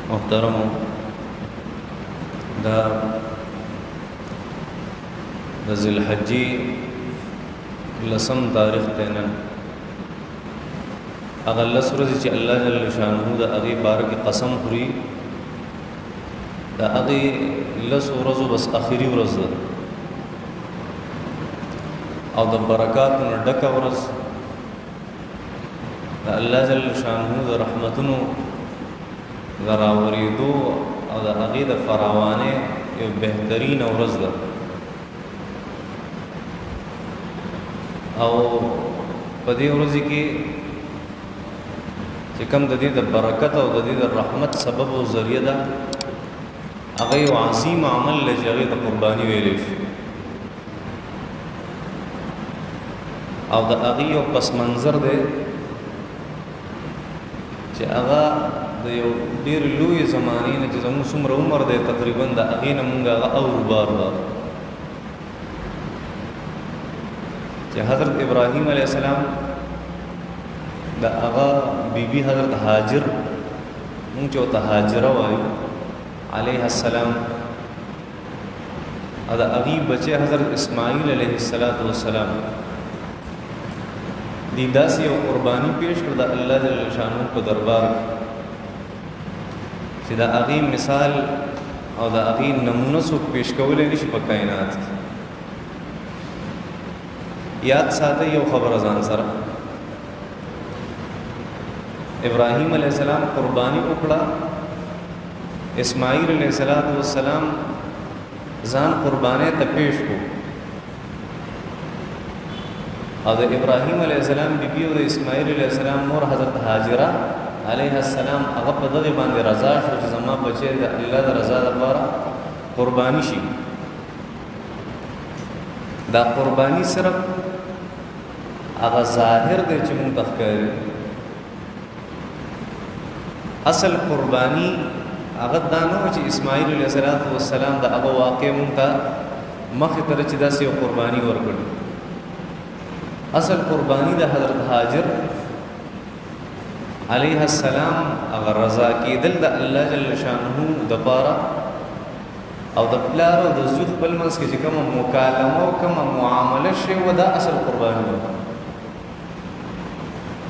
محترم دا د ذوالحجې لسم تاریخ دی نن. هغه لس ورځې چې الله جل شانه د هغې باره کې قسم خوري، د هغې لسو ورځو بس اخري ورځ ده او د برکاتو نه ډکه ورځ، د الله جل شانه د رحمتونو د راورېدو او د هغې د فراوانۍ یو بهترینه ورځ ده. او په دې ورځې کې چې کوم د دې د برکت او د دې د رحمت سبب او ذریعہ ده، هغه یو عظیم عمل دی چې هغې ته قرباني ویلی شي او د هغې یو پس منظر دی چې هغه د یو ډېر لوی زمانې نه چې زموږ څومره عمر دی تقریبا د هغې نه مونږ هغه اورو بار بار چې حضرت ابراهیم علیه السلام د هغه بیبي حضرت هاجر، مونږ چې ورته هاجره وایو علیه السلام، او د هغې بچی حضرت اسماعیل علیه السلام دی داسې یو قرباني پیش کړ د الله جل شانه په دربار چې د هغې مثال او د هغې نمونه څوک پیش کولی نشي په کائنات کې. یاد ساتئ یو خبره ځان سره، ابراهیم علیه السلام قربانی وکړه، اسماعیل علیه السلام ځان قربانی ته پیش کو، او د ابراهیم علیه السلام بیبي او د اسماعیل علیه السلام مور حضرت هاجره علیه السلام هغه په دغې باندې رضا شو چې زما بچی د الله د رضا لپاره قربانی شي. دا قربانی صرف هغه ظاهر دی چې مونږ ته ښکاري، اصل قربانی هغه دا نه و چې اسماعیل علیه السلام د هغه واقع مونږ ته مخې ته چې داسې یو قربانی ورکړي. اصل قربانی د حضرت هاجر علیه السلام هغه رضا کېدل د الله جل شانه دپاره او د پلار او د زوی خپل منځ کې چې کومه مکالمه او کومه معامله شوې وه، دا اصل قرباني وه.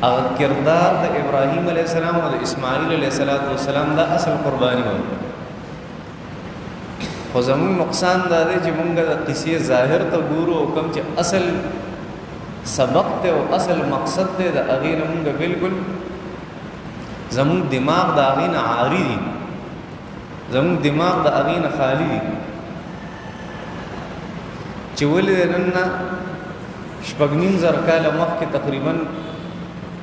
هغه کردار د ابراهیم علیه السلام او د اسماعیل علیه السلام دا اصل قرباني وه. خو زموږ نقصان دا دی چې موږ د قصې ظاهر ته ګورو او کوم چې اصل سبق دی او اصل مقصد دی د هغې نه موږ بلکل زموږ دماغ د هغې نه عاري دي، زموږ دماغ د هغې نه خالی دي چې ولې د نن نه شپږ نیم زره کاله مخکې تقریبا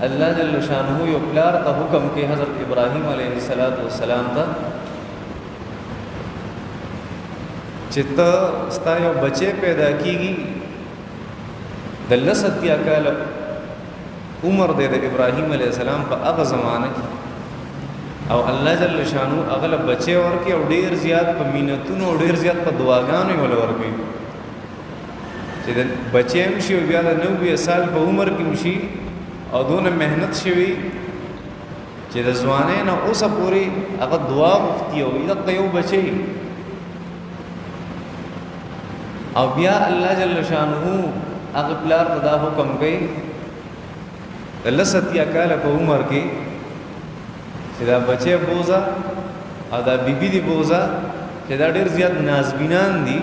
الله جل شانه یو پلار ته حکم کې حضرت ابراهیم علیه السلام ته چې ته ستا یو بچی پیدا کېږي، د لس اتیا کاله عمر دی د ابراهیم علیه السلام په هغه زمانه کې، او الله جل شانو هغه له بچی ورکړي او ډېر زیات په مینتونو او ډېر زیات په دعاګانو یې وله ورکوي چې د بچی هم شي او بیا د 90 سال په عمر کې هم شي او دونه محنت شوي چې د ځوانۍ نه اوسه پورې هغه دعا غوښتي او دغه یو بچی، او بیا الله جل شانه هغه پلار ته دا حکم کوي د لس اتیا کاله په عمر کې چې دا بچی بوزه او دا بیبي دی بوزه چې دا ډېر زیات نازبینان دي،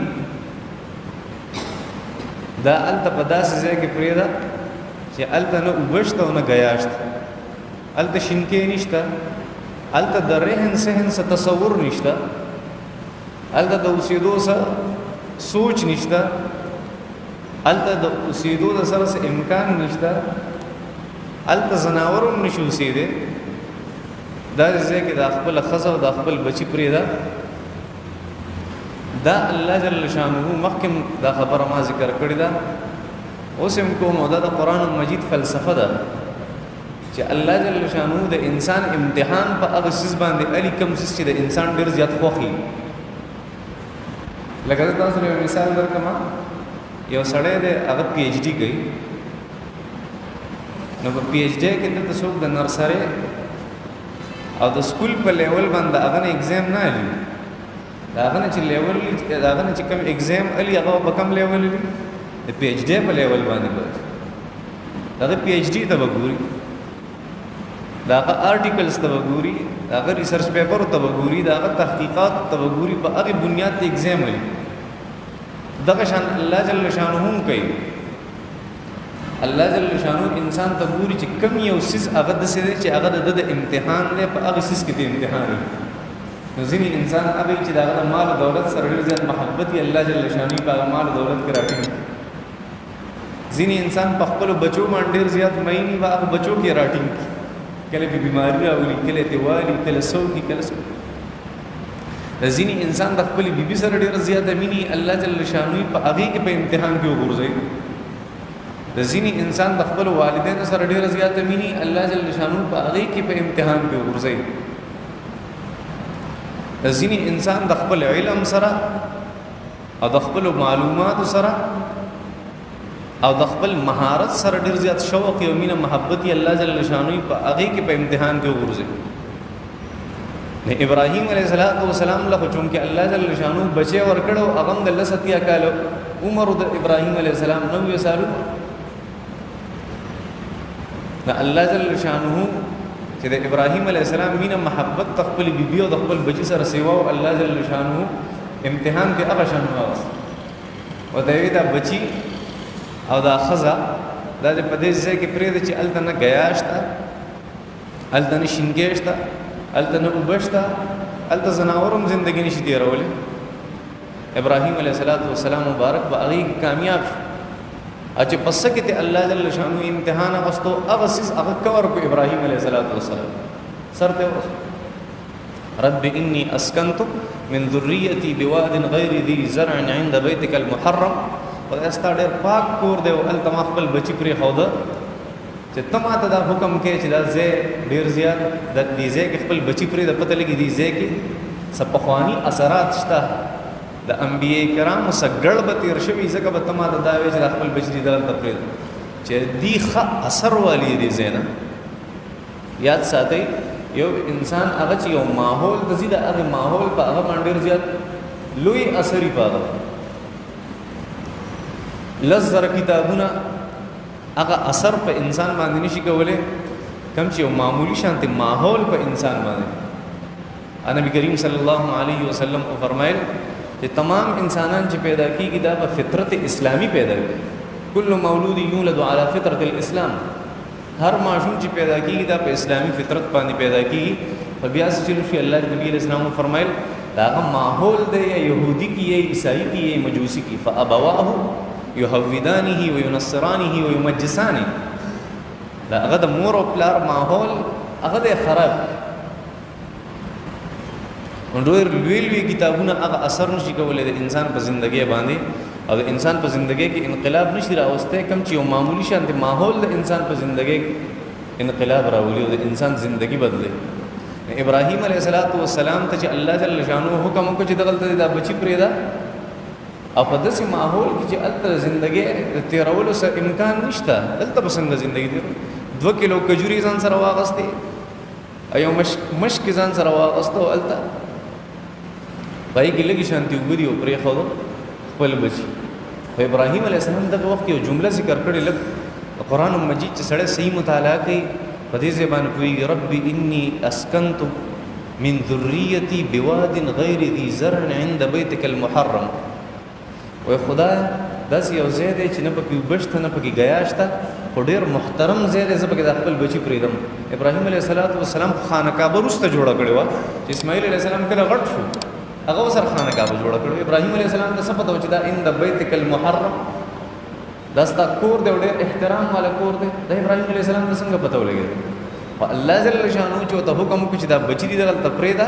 دا هلته په داسې ځای کې پرېږده چې هلته نه اوبه شته او نه ګیا شته، هلته شینکۍ نشته، هلته د رهن سهن څه تصور نشته، هلته د اوسېدو څه سوچ نشته، هلته د اوسېدو د سره څه امکان نشته، هلته ځناور هم نشي اوسېدی، داسې ځای کې د خپله ښځه او د خپل بچي پرېږده. دا الله جل شانه مخکې دا خبره ما ذکر کړې ده، اوس هم کوم، او دا د قرآن مجید فلسفه ده چې الله جل شانه د انسان امتحان په هغه څیز باندې الي کوم څیز چې د انسان ډېر زیات خوښي. لکه زه تاسو یو مثال درکړم، یو سړی دی هغه پی ایچ ډي کوي، نو په پی ایچ ډي کې دلته څوک د نرسرۍ او د سکول په لیول باندې هغه نه ایگزام نه علي هغه نه چې لیول هغه نه چې کوم ایگزام علي هغه په کوم لیول علي د پی ایچ ډی په لیول باندې به هغه پی ایچ ډی ته وګوري داغه آرټیکلز ته وګوري هغه ریسرچ پیپر ته وګوري داغه تحقیقات ته وګوري په هغه بنیاد ته ایگزام علي دغه شان الله جل شانه کوي الله جل شانه انسان ته ګوري چې کم یو سیس هغه د سره چې هغه د امتحان دی په هغه سیس کې د امتحان دی نو ځینې انسان هغه چې دغه مال دولت سره ډېر زیات محبت یې الله جل شانه په هغه مال دولت کې راټینګ ځینې انسان په خپل بچو باندې ډېر زیات مینې په هغه بچو کې راټینګ کله به بیماری راولي کله دیوالي کله سوکي کله ځینې انسان د خپل بیبي سره ډېر زیات مینې الله جل شانه په هغه کې په امتحان کې وګورځي د ځینې انسان د خپل والدینو سره ډېر زیات مینې الله جل شانه په هغه کې په امتحان کې وګورځي د ځینې انسان د خپل علم سره او د خپل معلومات سره او د خپل مهارت سره ډېر زیات شوق او مینه محبت الله جل شانه په هغه کې په امتحان کې وګورځي ابراهیم علیه السلام له چونکه الله جل شانه بچي ورکړو هغه د الله ستیا کالو عمر د ابراهیم علیه السلام 90 سالو الله جل شانه چې د ابراهیم علیه السلام مینه محبت خپل بیبي او د خپل بچي سره سیوا او الله جل شانه امتحان کې هغه شانه واس او دا بچي او دا خزا دا په دې ځای کې پرې چې التنه غیاشتا التنه شینګېشتا التنه وبشتا الته زناورم زندگی نشي تیرولې ابراهیم علیه السلام مبارک به هغه کامیاب اچ پس کې ته الله جل شانو امتحان واستو هغه سیس هغه کور کو ابراهیم علیه السلام سرته رب انی اسکنت من ذریتی بواد غیر ذی زرع عند بیتک المحرم او استا ډېر پاک کور دی او ال تما خپل بچی پرې خوده چې تما ته دا حکم کې چې دا زه ډېر زیات د دې زه کې خپل بچی پرې د پته لګي دې زه کې سپخوانی اثرات شته د انبیاء کرام سګړ به تیر شوی ځکه به تما د داوی چې خپل بچی دلته پرې چې دی ښه اثر والی دې زینا یاد ساتي یو انسان هغه چې یو ماحول د زیاده هغه ماحول په هغه باندې ډېر زیات لوی اثرې پاغه لزر کتابونه هغه اثر په انسان باندې نشي کولای کم چې یو معمولی شانته ماحول په انسان باندې نبی کریم صلی الله علیه وسلم او فرمایل چې تمام انسانان چې پیدا کیږي دا په فطرت اسلامی پیدا کیږي کل مولود یولد علی فطرت الاسلام هر ماشوم چې پیدا کیږي دا په اسلامی فطرت باندې پیدا کیږي په بیا چې الله نبی علیہ السلام فرمایل دا ماحول دی يهودي کی عیسائی کی مجوسی کی فابواه يهودانه وينصرانه ويمجسانه دا هغه د مور او پلار ماحول هغه د خراب ډېر لوی کتابونه هغه اثر نشي کولای د انسان په ژوندۍ باندې او د انسان په ژوندۍ کې انقلاب نشي راوسته کم چې یو معمولی شانته ماحول د انسان په ژوندۍ انقلاب راولي او د انسان ژوندۍ بدلي ابراهیم علیه السلام ته چې الله جل شانه حکم وکړي چې دغلته د بچی پرېدا او په داسې ماحول کې چې الته ژوندۍ تیرولو سره امکان نشته دلته به څنګه ژوندۍ تیر 2 کیلو کجوري ځان سره واغستې ایو مشک ځان سره واغستو الته پای کې لګي شانتي وګړي او پرې خو خپل بچي په ابراهیم علیه السلام دغه وخت یو جمله ذکر کړې لګ قرآن مجید چې سړی صحیح مطالعه کوي په دې ځبان کوي رب انی اسکنت من ذریتی بواد غیر ذی زرع عند بیتک المحرم و خدا داس یو ځای دی چې نه پکې وبشت نه پکې غیاشته خو ډېر محترم ځای دی زه پکې د خپل بچي پرېږدم ابراهیم علیه السلام خانه کعبه وروسته جوړه کړې وه چې اسماعیل علیه السلام کله غټ شو هغه سره خانه کعبه جوړه کړې ابراهیم علیه السلام ته څه پته و چې دا عند بیتک المحرم دا ستا کور دی ډېر احترام والا کور دی د ابراهیم علیه السلام ته څنګه پته ولګېده خو الله جل شانو چې ورته حکم وکړي چې دا بچي دي دلته پرېږده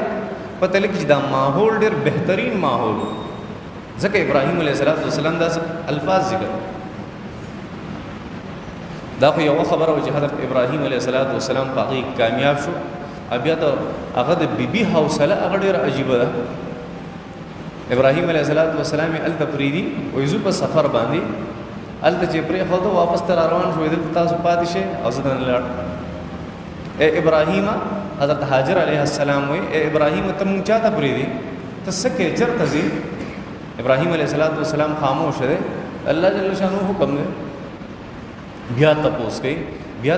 پته لګي چې دا ماحول ډېر بهترین ماحول ځکه ابراهیم علیه السلام دا الفاظ ذکر دا خو یو خبره و چې حضرت ابراهیم علیه السلام په هغې کامیاب شو بیا ته هغه د بیبي حوصله هغه ډېره عجیبه ده ابراهیم علیه السلام یې هلته پرېږدي وایي زه په سفر باندې هلته چې پرېښوده واپس ته را روان شو دلته تاسو پاتې شئ او زه دننه لاړ ای ابراهیمه حضرت حاجر علیہ السلام وی اے ابراہیم ته مونږ چاته پرېږدي ته څه کې چېرته ځې ابراهیم علیه السلام خاموش دی الله جل شانو حکم دی بیا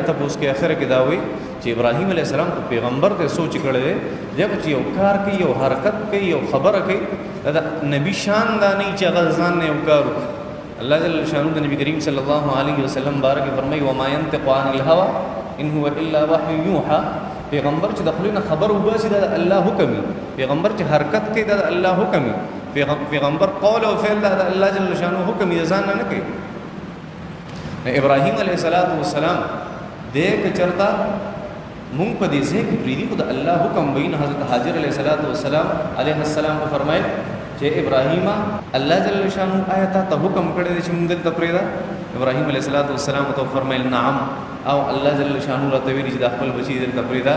تپوس کوي اخر کې دا وایي چې ابراهیم علیه السلام په پیغمبر ته سوچ کړی دی جب چې یو کار کوي یو حرکت کوي یو خبره کوي دا نبی شان دا نه چې هغه ځان نه یو کار وکړي الله جل شانو د نبی کریم صلی الله علیه وسلم بارک فرمایي وما ينطق عن الهوى ان هو الا وحي يوحى پیغمبر چې د خپل خبر وباسي دا الله حکم پیغمبر چې حرکت کوي دا الله حکم پیغمبر قول او فعل دا الله جل شانو حکم یې ځان نه کوي ابراهیم علیه السلام دې کې چرتا مونږ په دې ځای کې پریدي خو د الله حکم بین حضرت حاجر علیه السلام کو فرمایل چې ابراهیم الله جل شانو آیات ته حکم کړی چې مونږ دلته پریدا ابراهیم علیه السلام ته فرمایل نعم او الله جل شانو ته ویلي چې د خپل بچی دلته پریدا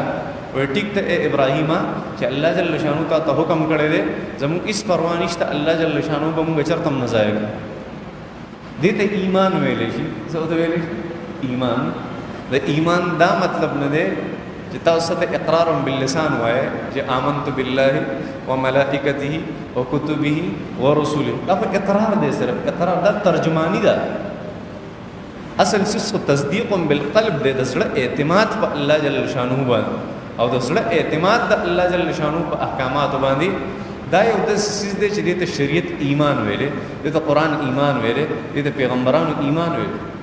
وی ټیک ته ابراهیم چې الله جل شانو ته حکم کړی دی زموږ هیڅ پروا نشته الله جل شانو به مونږ چرته نه ځای دې ته ایمان ویلې شي څه ته ویلې ایمان د ایمان دا مطلب نه دی چې تاسو ته اقرار باللسان وایي چې آمنت بالله وملائکته وکتبه ورسله دا په اقرار دی صرف اقرار دا ترجمانی ده اصل څه تصدیق بالقلب دی د زړه اعتماد په الله جل شانو باندې او د زړه اعتماد د الله جل شانو په احکامات باندې دا یو د سیس دی چې د شریعت ایمان ویلې د قرآن ایمان ویلې د پیغمبرانو ایمان ویلې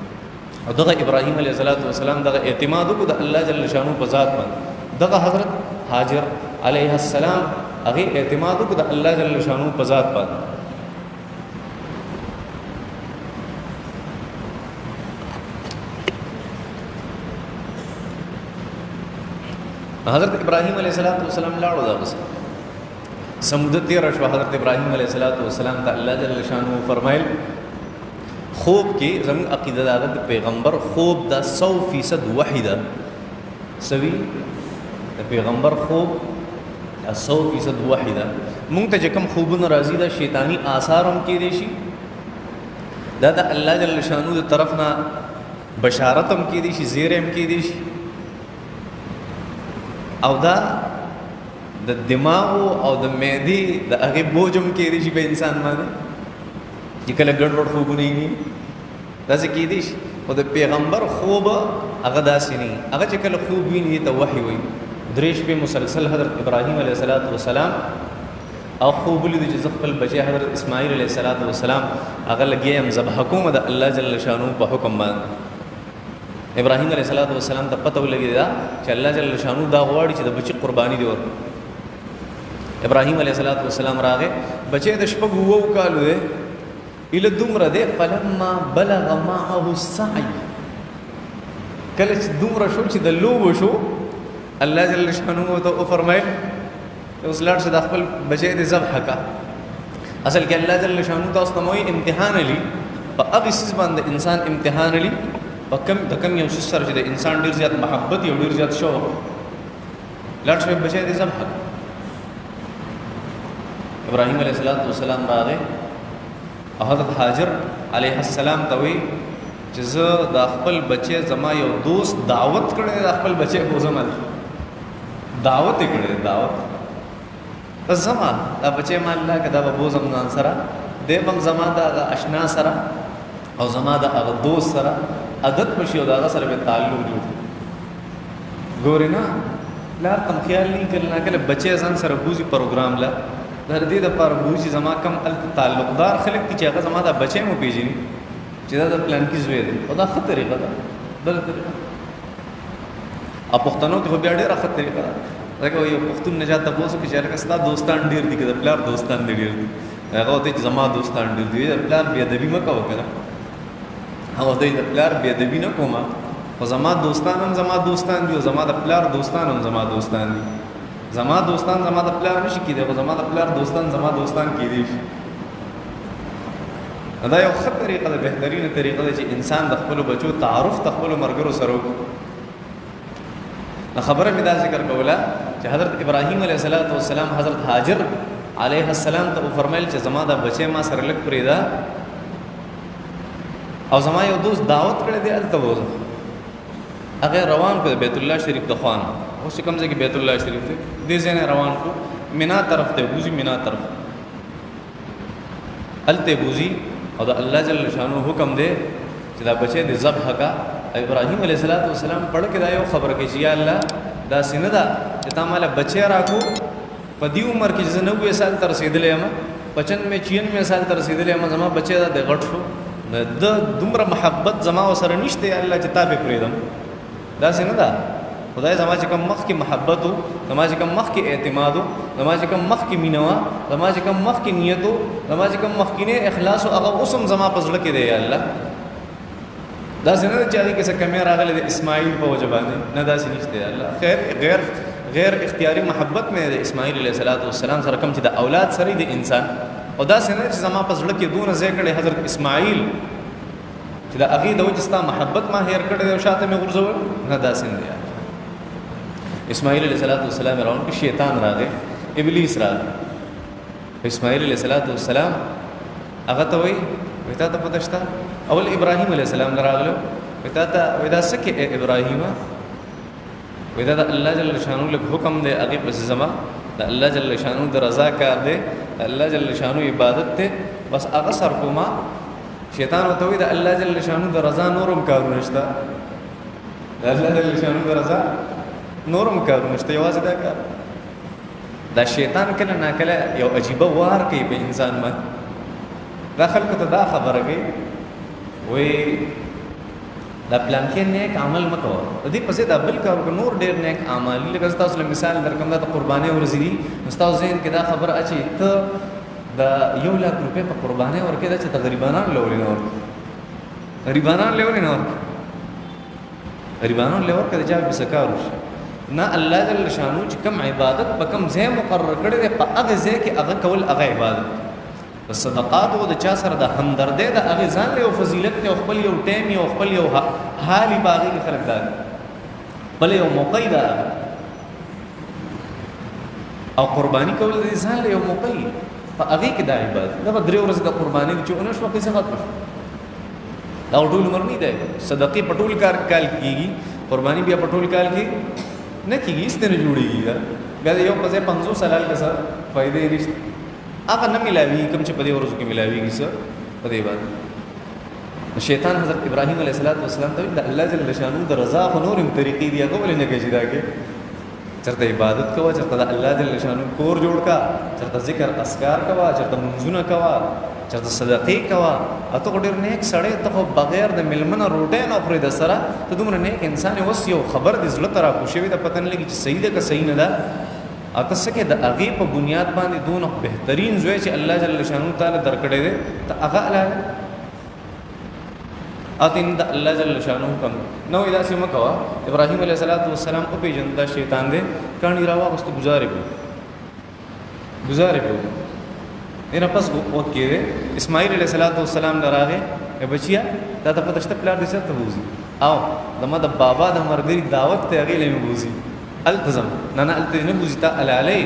او دغه ابراهیم علیه السلام دغه اعتماد کو د الله جل شانو په ذات باندې دغه حضرت حاجر علیه السلام هغه اعتماد کو د الله جل شانو په ذات باندې حضرت ابراهیم علیه السلام لاړو دا بس سمود تیر شو حضرت ابراهیم علیه السلام ته الله جل شانو فرمایل خوب کې زموږ عقیده دا د پیغمبر خوب دا 100% وحی ده سوي د پیغمبر خوب دا 100% وحی ده مونږ ته کوم خوبونه راځي دا شیطانی آثار هم کې دي شي دا د الله جل شانو د طرف نه بشارت هم کې دي شي زیر هم کې دي شي او دا د دماغ او د معدې د هغه بوجم کې دي شي په انسان باندې چې کله ګډوډ خوبونه وي داسې کې دي شي او د پیغمبر خوب هغه داسې نه هغه چې کله خوب ویني ته وحی وي دریش په مسلسل حضرت ابراهیم علیه السلام او خوب لید چې خپل بچی حضرت اسماعیل علیه السلام هغه لګیم ذبح کوم د الله جل شانو په حکم باندې ابراهیم علیه السلام ته پته ولګی دا چې الله جل شانو دا غواړي چې د بچی قرباني دی ورکړي ابراهیم علیه السلام راغې بچی د شپږ وو کالو دی اله دومره دی فلما بلغ معه السعي کله چې دومره شو چې د لوبو شو الله جل شانو ته فرمایل اوس لاړ شه د خپل بچی د ذبح کا اصل کې الله جل شانو تاسو ته موي امتحان لري په هغه سیس باندې انسان امتحان لري په کم د کم یو سیس سره چې د انسان ډیر زیات محبت یو ډیر زیات شوق لاړ شه بچی د ذبح ابراهیم علیه السلام راغی حضرت حاجر علیه السلام ته وی چې زه د خپل بچی زما یو دوست دعوت کړی د خپل بچی په زما دعوت کړی دعوت زما دا بچی ما الله کدا به بوزم ځان سره د بم زما د آشنا سره او زما د هغه دوست سره عادت بشي او دا سره به تعلق جوړ ګورینا لار تم خیال نه کړل کله بچی ځان سره بوزي پروګرام لا در دې د پر بوزي زما کم تعلقدار خلک چې هغه زما د بچی مو پیژني چې دا د پلان کې زوی دی او دا ښه طریقه ده بل طریقه ا پښتنو ته بیا ډېره ښه طریقه ده لکه یو پښتون نجات تاسو کې چې هغه ستا دوستان ډېر دي که د پلار دوستان ډېر دي هغه ته زما دوستان ډېر دي د پلار بیا ادبي مکه وکړه هغه ته د پلار بیا ادبي نه کومه خو زما دوستان هم زما دوستان دي او زما د پلار دوستان هم زما دوستان دي زما دوستان زما د پلار نشي کېدای خو زما د پلار دوستان زما دوستان کېدای شي دا یو ښه طریقه ده بهترینه طریقه ده چې انسان د خپلو بچو تعارف د خپلو ملګرو سره وکړي خبره مې دا ذکر کوله چې حضرت ابراهیم علیه السلام حضرت حاجر علیه السلام ته وفرمایل چې زما دا بچی ما سره لږ پرېږده او زما یو دوست دعوت کړی دی هلته بوځه هغه روان کړ بیت الله شریف د خوا نه اوس کوم ځای کې بیت الله شریف ته دې ځای نه روان کو مینا طرف ته بوزي مینا طرف الته بوزي او د الله جل شانو حکم دی چې دا بچي د ذبح کا ابراهيم عليه السلام پړ کې دا یو خبر کې چې یا الله دا سینه دا چې تا مال بچي راکو په دې عمر کې چې 90 سال تر رسیدلې ما 95 سال تر رسیدلې ما زما بچي دا د غټ شو د دومره محبت زما سره نشته یا الله چې تا به پریدم دا سینه دا خدای زما چې کوم مخ کې محبت او زما چې کوم مخ کې اعتماد او زما چې کوم مخ کې مینوا زما چې کوم مخ کې نیت او زما چې کوم مخ کې نه اخلاص او هغه اوسم زما پزړه کې دی یا الله دا څنګه چې هغه کې څه کمه راغله د اسماعیل په وجبانه نه دا څه نشته یا الله خیر غیر اختیاري محبت مې د اسماعیل علیه السلام سره کوم چې د اولاد سره د انسان او دا څنګه چې زما پزړه کې دونه ځای کړي حضرت اسماعیل چې دا هغه د وجستا محبت ما هیر کړي او شاته مې غرزول نه دا څنګه اسماعیل علیہ السلام راون کې شیطان راغی ابلیس راغی اسماعیل علیہ السلام هغه ته وی وتا ته پدشتا اول ابراهیم علیہ السلام راغلو وتا ته ودا سکه ابراهیم ودا الله جل شانو له حکم دے هغه پس زما د الله جل شانو د رضا کار دے الله جل شانو عبادت ته بس هغه سر کوما شیطان ته وی د الله جل شانو د رضا نورم کارونه شتا د الله جل شانو د رضا نورم کارونه شته یوازې دا کار دا شیطان کله نا کله یو عجیب وار کوي په انسان باندې دا خلکو ته دا خبره کوي وای دا پلان کې نیک عمل مکو دې پسې دا بل کار نور ډېر نیک اعمال لکه تاسو له مثال درکم دا قرباني ورزيدي مستاو زین کې دا خبره اچي ته دا 1 لک روپے په قرباني ورکې دا چې تقریبانان لوري نور غریبانان لوري نور غریبانان لور کې دا به سکارو نه الله جل شانو چې کوم عبادت په کوم ځای مقرر کړی دی په هغه ځای کې هغه کول هغه عبادت د صدقات او د چا سره د همدردۍ د هغه ځان له فضیلت او خپل یو ټیم او خپل یو حالي باغی کې خلق دار بل یو موقع ده او قرباني کول د ځان له یو موقع په هغه کې د عبادت دا درې ورځې د قرباني چې اونښ وخت څه ختم دا ټول عمر نه دی صدقې پټول کال کیږي قرباني بیا پټول کال کې نه کیږي ستنه جوړیږي بیا یو په 500 سلال کې سره فائدې نشته هغه نه ملاوي کوم چې په دې ورځو کې ملاويږي سر په دې باندې شیطان حضرت ابراهيم عليه السلام ته د الله جل شانو د رضا او نورم طریقې دی هغه ولې نه کوي دا کې چرته عبادت کوه چرته د الله جل شانو کور جوړ کا چرته ذکر اذکار کوه چرته منځونه کوه چرته صدقې کوه اته ډېر نیک سړی ته بغیر د ملمنه روټه نه پرې د سره ته دومره نیک انسان اوس یو خبر د زړه ترا خوشوي د پتن لګي چې صحیح ده که صحیح نه ده اته سکه د هغه په بنیاد باندې دونه بهترین زوی چې الله جل شانو تعالی درکړي دي ته هغه الاله اتین د الله جل شانو کوم نو اذا سم کوا ابراهيم عليه السلام او په جندا شیطان دې کانی راوا واست گزارې په دینه پس وخت کې اسماعیل علیہ السلام دراغه بچیا دا ته پدشت پلار دې څه ته وځي او دمه د بابا د مرګري دعوت ته غیلې مې وځي التزم نه التزم وځي تا علالې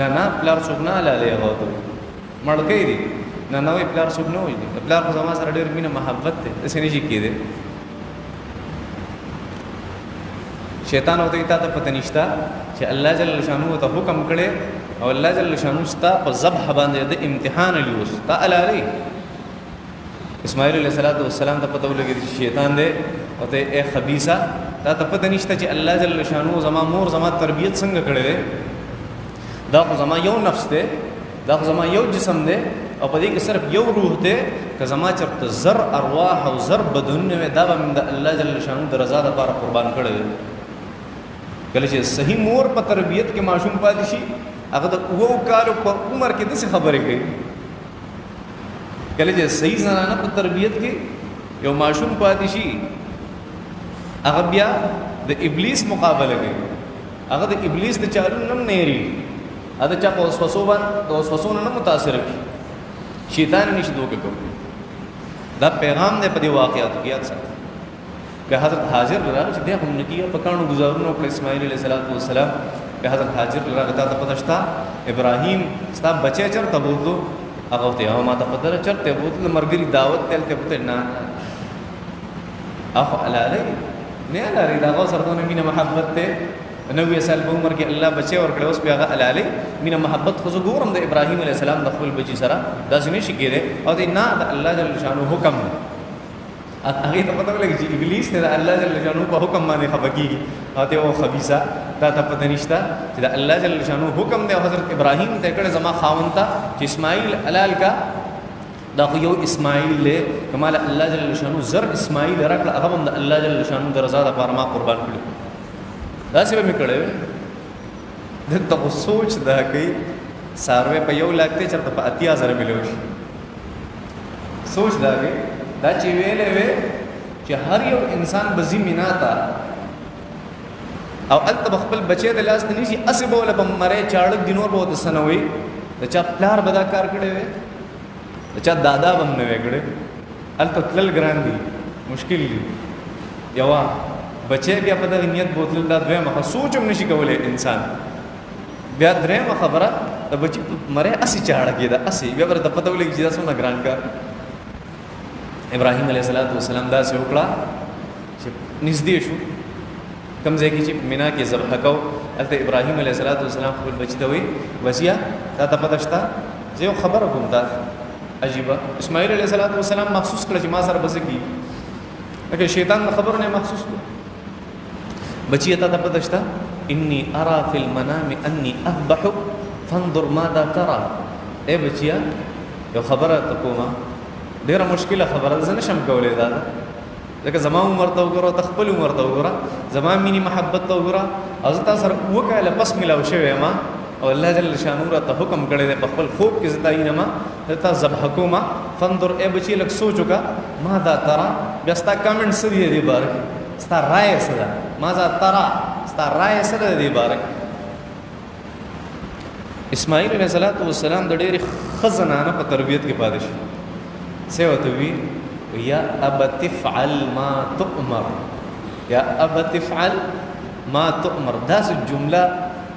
نه پلار څوک نه علالې غوته مړکې دي نه وي پلار څوک نه وي پلار خو زما سره ډېر مینه محبت ته سنې شي کېده شیطان او ته ته پته نشتا چې الله جل شانو ته حکم کړي او الله جل شانو ستا په ذبح باندې د امتحان لیوس تا علالې اسماعیل علیہ السلام ته پته ولګي چې شیطان دې او ته اے خبيثه تا ته پته نشته چې الله جل شانو زما مور زما تربيت څنګه کړې ده دا خو زما یو نفس ده دا خو زما یو جسم ده او په دې کې صرف یو روح ده که زما چرته زر ارواح او زر بدن نه دا به د الله جل شانو د رضا لپاره قربان کړي کله چې صحیح مور په تربيت کې معصوم پاتې شي هغه د وو کالو په عمر کې د څه خبرې کوي کله چې صحیح زنانه په تربيت کې یو معصوم پاتې شي هغه بیا د ابلیس مقابله کوي هغه د ابلیس د چالو نم نېری اته چا په وسوسو باندې د وسوسو نه متاثر کی شیطان نشي دوکه کوي دا پیغام نه په دې واقعاتو کې اڅ به حضرت حاضر راغی چې دغه نکیه په کانو گزارونو په اسماعیل علیہ السلام به حضرت حاضر راغی ته پدشتا ابراهیم ستا بچی چرته بوتلو هغه ته ما ته پدر چرته بوتلو مرګري دعوت تلته پته نه اخ علاله نه لري دا غو سره مینه محبت ته 90 سال په عمر کې الله بچي اور کړه اوس بیا علالي مینه محبت خو ګورم د ابراهيم عليه السلام د خپل بچي سره دا څنګه شي کېده او د نه د الله جل شانو حکم هغه ته پته ولګي چې ابلیس ته د الله جل شانو په حکم باندې خفقيږي او ته او خبيثه تا ته پته نشته چې د الله جل شانو حکم دی حضرت ابراهيم ته کړه زما خاوند ته چې اسماعیل حلال کا دا خو یو اسماعیل له کمال الله جل شانو زر اسماعیل راکړه هغه هم د الله جل شانو د رضا لپاره ما قربان کړو دا څه به کړو د ته سوچ دا کوي ساروی په یو لاکته چرته په 80000 ملو شي سوچ دا کوي دا چې ویلې وې چې هر یو انسان بزمینا تا او الته خپل بچي د لاس نه نشي اسې بوله په مړې چاړک دینور به د سنوي د چا پلار بدا کار کړي وې د چا دادا باندې وګړي الته تل ګران دي مشکل دي یوا بچي بیا په دغه نیت بوتل دا دوی مخه سوچم نشي کولای انسان بیا درېمه خبره د بچي مړې اسې چاړک دا اسې بیا ورته پته ولګي چې دا څونه ګران کار ابراهيم عليه السلام دا سه وکړه چې نږدې شو کم ځای کې چې مینا کې ذبح کو الته ابراهيم عليه السلام خپل بچی ته وی وصیه تا ته پته شته زه خبر کوم دا عجیبه اسماعیل عليه السلام محسوس کړ چې ما سره بس کی لکه شیطان خبر نه محسوس کړ بچی ته پته شته اني ارى في المنام اني اذبحك فانظر ماذا ترى اے بچیا یو خبره ته کومه ډیره مشکله خبره ده نه شم کولای دا ځکه زما عمر ته وګوره تخپل عمر ته وګوره زما مینی محبت ته وګوره او زه تاسو سره وکاله پس ملاو شوی ما او الله جل شانو را ته حکم کړی دی په خپل خوب کې زتاینه ما ته ذبح کوما فانظر اے بچی لک سوچوګه ما دا ترى بیا ستا کمنټ سری دی بارک ستا رائے سره ما دا ترى ستا رائے سره دی بارک اسماعیل علیہ السلام د ډېری خزنانه په تربیت کې پاتې شو سوتوي يا أبت افعل ما تؤمر يا أبت افعل ما تؤمر داس الجمله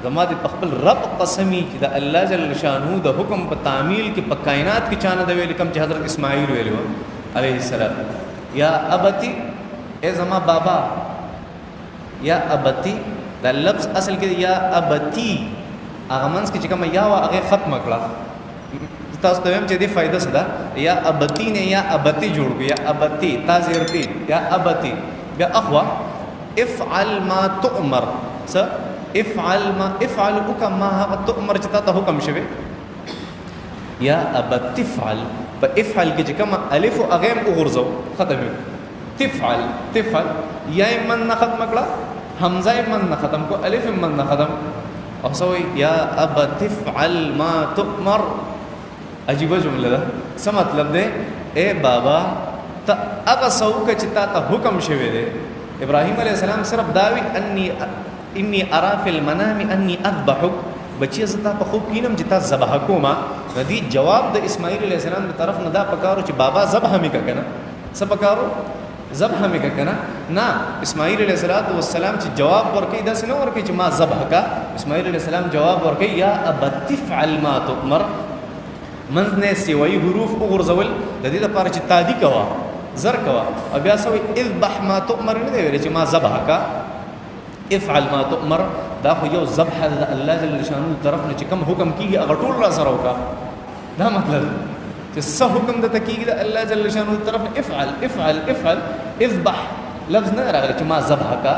زما د خپل رب قسمی چې د الله جل شانو د حکم په تعمیل کې په کائنات کې چانه د ویل کم چې حضرت اسماعیل ویلو علیه السلام یا ابتی ای زما بابا یا ابتی دا لفظ اصل کې یا ابتی هغه منځ کې چې کوم یا هغه ختم کړه تاسو ته هم چې دې فائدہ څه ده یا ابتی نه یا ابتی جوړ کو یا ابتی تازیرتی یا ابتی بیا اخوا افعل ما تؤمر س افعل ما افعل كما تؤمر چې ته حکم شوی یا ابتی افعل په افعل کې چې کوم الف او غیم وګرځو ختم تفعل تفعل یا من نه ختم کړه حمزه من نه ختم کو الف من نه ختم او سوې یا ابتی افعل ما تؤمر عجیبه جمله ده څه مطلب ده اے بابا ته هغه څوک چې تا ته حکم شوی دی ابراهيم عليه السلام صرف داوی اني ارى في المنام اني اذبحك بچي زتا په خوب کینم چې تا ذبح کوما ردی جواب د اسماعیل علیہ السلام دی طرف نه دا پکارو چې بابا ذبح می کنه څه پکارو ذبح می کنه نه اسماعیل علیہ السلام چې جواب ورکړي دا څنګه ورکړي چې ما ذبح کا اسماعیل علیہ السلام جواب ورکړي یا ابت افعل ما تؤمر منځ نه سیوي حروف وګرځول د دې لپاره چې تادی کوا زر کوا او بیا سوي اذبح ما تؤمر نه دی ویل چې ما ذبح کا افعل ما تؤمر دا خو یو ذبح د الله جل شانو طرف نه چې کوم حکم کیږي هغه ټول را سره وکا دا مطلب چې څه حکم د تکیږي د الله جل شانو طرف نه افعل افعل افعل اذبح لفظ نه راغلی چې ما ذبح کا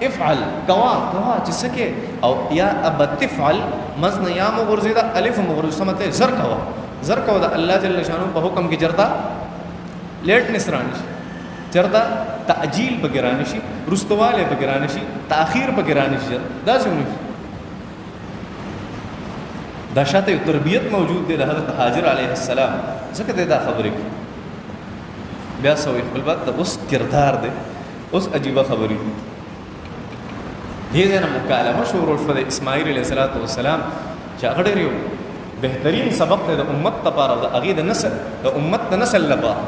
افعل کوا کوا چې سکه او یا ابت افعل مزن یا مغرزیدا الف مغرز سمته زر کوا زر کو دا الله جل شانو په حکم کې چرتا لیټ نسران شي چرتا تعجیل په ګران شي رستواله په ګران شي تاخير په ګران شي دا څنګه دا شاته تربیت موجود دی د حضرت هاجر علیه السلام ځکه دا خبره کی بیا سوې خپل بعد اوس کردار دی اوس عجیب خبرې دې نه مکالمه شروع شوه د اسماعیل علیه السلام چې هغه ډېر یو بهترین سبق دی د امت لپاره د هغې د نسل د امت د نسل لپاره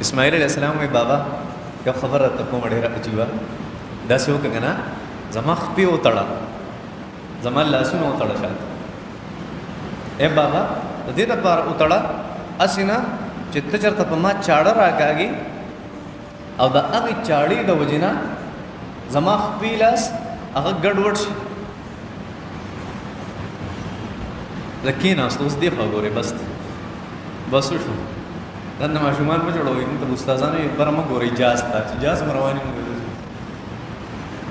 اسماعیل علیه السلام وی بابا یو خبره ته کومه ډېره عجیبه داسې وکړه که نه زما خپې وتړه زما لاسونه وتړه شاته اے بابا د دې لپاره وتړه اسنه چې ته چېرته په ما چاړه راکاږي او د هغې چاړې د وجې نه زما خپې لاس هغه ګډوډ شي. زه کېناست اوس دې خوا ګورې بس وشو. دنده ماشومان مه جوړوئ، موږ ته استادانو یې بره مه ګورئ جاز ته چې جاز هم روانې مونږ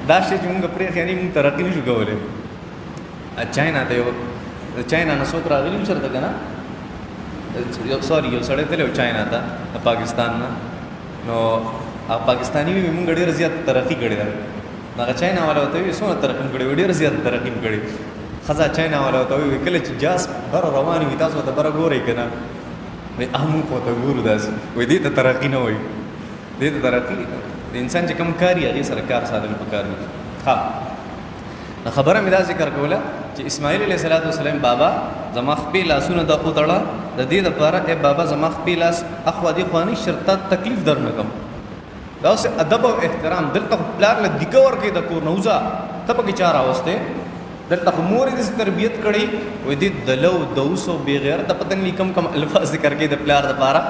دا شی چې مونږ پرېښي یعنې مونږ ترقي نه شو کولی. چاینا ته یو چاینا نه څوک راغلي وو چېرته که نه یو سړی تللی و چاینا ته د پاکستان نه. نو پاکستاني وي مونږ ډېره زیاته ترقي کړې ده. هغه چاینا والا ورته وایي څومره ترقي م کړې وي؟ ډېره زیاته ترقي م کړې. ښځه چاینا والا ورته وایي کله چې جاز بره روان وي تاسو ورته بره ګورئ که نه؟ وایي موږ خو ورته ګورو داسې. وایي دې ته ترقي نه وایي، دې ته ترقي د انسان چې کوم کار وي هغې سره کار ساتل پکار وي. ښه نو خبره مې دا ذکر کوله چې اسماعیل علیه السلام بابا زما خپې لاسونه دا وتړه د دې دپاره ای بابا زما خپې لاس اخوا دې خوا نه شرطه تکلیف در نه کړم. دا اوس ادب او احترام. دلته خو پلار له دیګه ورکوي د کور نه وځه ته پکې چا راوستی. دلته خو مور یې داسې تربیت کړی وایي دې دلو دوس او بېغیرته پته نه کم کم الفاظ ذکر کوي د پلار دپاره.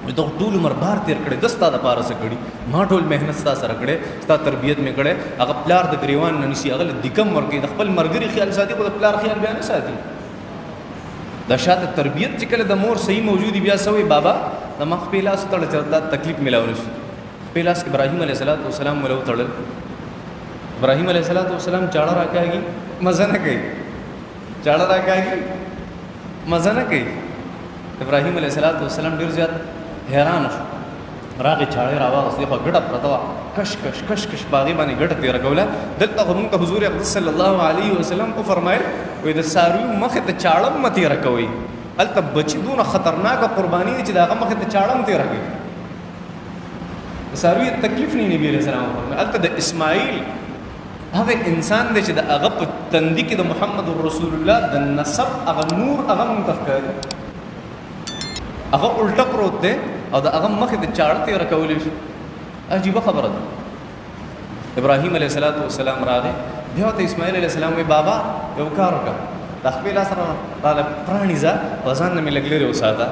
وایي ته ټول عمر بار تېر کړی ده ستا دپاره څه کړي؟ ما ټول محنت ستا سره کړی، ستا تربیت مې کړی. هغه پلار د ګریوان نه نیسي، هغه له دیګه هم ورکوي. د خپل ملګري خیال ساتي خو د پلار خیال بیا نه ساتي. د شاته تربیت چې کله د مور صحیح موجود وي بیا څه وایي بابا زما خپې لاس وتړه چې دا تکلیف میلاو نه شي. خپې لاس کې ابراهیم علیه السلام وله وتړل. ابراهیم علیه السلام چاړه راکاږي مزه نه کوي، چاړه راکاږي مزه نه کوي. ابراهیم علیه السلام ډېر زیات حیران شو. راغې چاړې راواغستې خو ګډه پرته وه، کش کش کش کش په هغې باندې ګډه تېره کوله. دلته خو مونږ ته حضور اقدس صلی الله علیه وسلم وفرمایل وایي د څاروي مخې ته چاړه مه تېره کوئ. هلته بچي دونه خطرناکه قرباني دی چې د هغه مخې ته چاړه هم تېره کوي. د څاروي تکلیف نه نبي علیه السلام وفرمایل. هلته د اسماعیل هغه انسان دی چې د هغه په تندي کې د محمد رسول الله د نسب هغه نور هغه مونږ ته ښکاري. هغه الټه پروت دی او د هغه مخې ته چاړه تېره کولی شي. عجیبه خبره ده. ابراهیم علیه السلام راغی بیا ورته اسماعیل علیه السلام وایي بابا یو کار وکړه د خپې لاس راله پرانیزه او ځان نه مې لږ لرې وساته.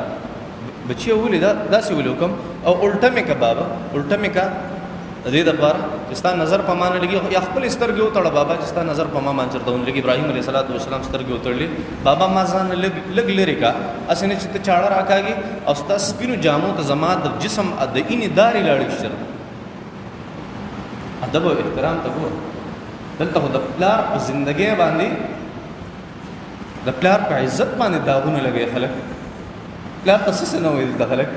بچیه ولې داسې ولې وکړم او الټه مې که بابا الټه مې که د دې دپاره چې ستا نظر په ما نه لګي یا خپلې سترګې وتړه بابا چې ستا نظر په ما باندې چېرته ونه لګي. ابراهیم علیه السلام سترګې وتړلې. بابا ما ځان لږ لرې کا هسې نه چې ته چاړه راکاږي او ستا سپینو جامو ته زما د جسم د اینې دارې لاړې شي چېرته. ادب او احترام ته ګوره. دلته خو د پلار په زندګۍ باندې د پلار په عزت باندې داغونه لګوي خلک. پلار ته څه نه وایي دلته خلک.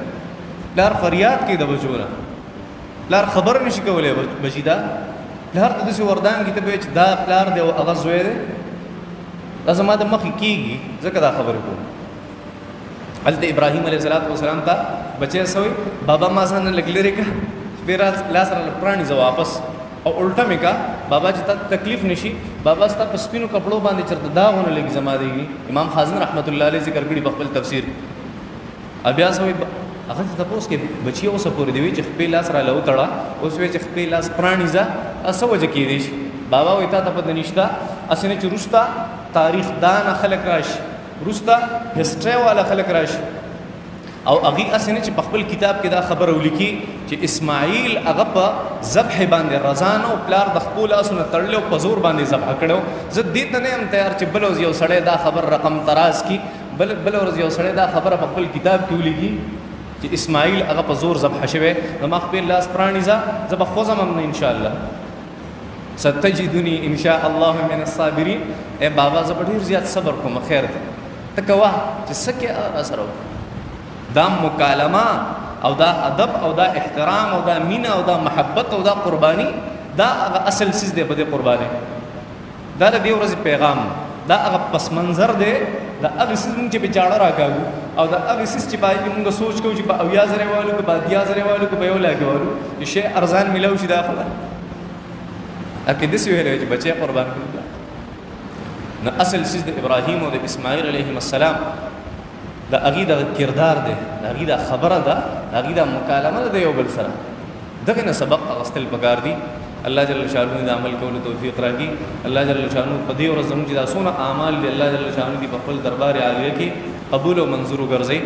پلار فریاد کوي د بچو نه. پلار خبر نشي کولی بچي دا پلار ته داسې وردان کي ته به چې دا پلار دی او هغه زوی دی دا زما د مخې کېږي ځکه دا خبرې کوم. هلته ابراهیم علیه السلام ته بچی څه وایي بابا ما ځان نه لږ لرې کړه بیا لاس راله پرانیزه واپس او الټه مې کا بابا چې تا تکلیف نشي بابا ستا په سپینو کپړو باندې چېرته داغ ونه لګي زما دیږي. امام خازن رحمت الله علیه ذکر کړي په خپل تفسیر. بیا څه وایي هغه ته تپوس کې بچي اوسه پورې دی وایي چې خپې لاس راله وتړه اوس وایي چې خپې لاس پرانیزه څه وجه کېدی شي. بابا وایي تا ته پته نشته هسې نه چې وروسته تاریخ دانه خلک راشي، وروسته هسټرۍ والا خلک راشي او هغې هسې نه چې په خپل کتاب کې دا خبره ولیکي چې اسماعیل هغه په ذبح باندې رضا نه او پلار د خپلو لاسونه تړلی او په زور باندې ذبح کړی. زه دې ته نه یم تیار چې بله ورځ یو سړی دا خبر رقم تراز کي، بله ورځ یو سړی دا خبره په خپل کتاب کې ولیکي چې اسماعیل هغه په زور ذبح شوی. زما خپل لاس پرانیزه زه به خوځم هم نه انشاءالله ستجدني ان شاء الله من الصابرین. ای بابا زه به ډېر زیات صبر کوم خیر دی ته کوه چې څه کې سره دا مکالمه او دا ادب او دا احترام او دا مینه او دا محبت او دا قربانی دا هغه اصل څیز دی په دې قربانی. دا د دې ورځې پیغام دا هغه پس منظر دی دا هغه څیز مونږ چې په چاړه راکاږو او دا هغه څیز چې باندې مونږ سوچ کوو چې په 80,000 والو که په 10,000 والو که په 1 لاکھ والو چې شی ارزان میلاو شي دا خبره اکه داسې ویلی چې بچی قربان کړي. نو اصل څیز د ابراهیم او د اسماعیل علیهم السلام د هغې د کردار دی، د هغې د خبره ده، د هغې د مکالمه ده د یو بل سره. دغې نه سبق اخیستل پکار دي. الله جل شانو د عمل کولو توفیق راکړي. الله جل شانو په دې ورځ زموږ چې دا څونه اعمال دي الله جل شانو دي په خپل دربار عالیه کې قبول او منظور ګرځي.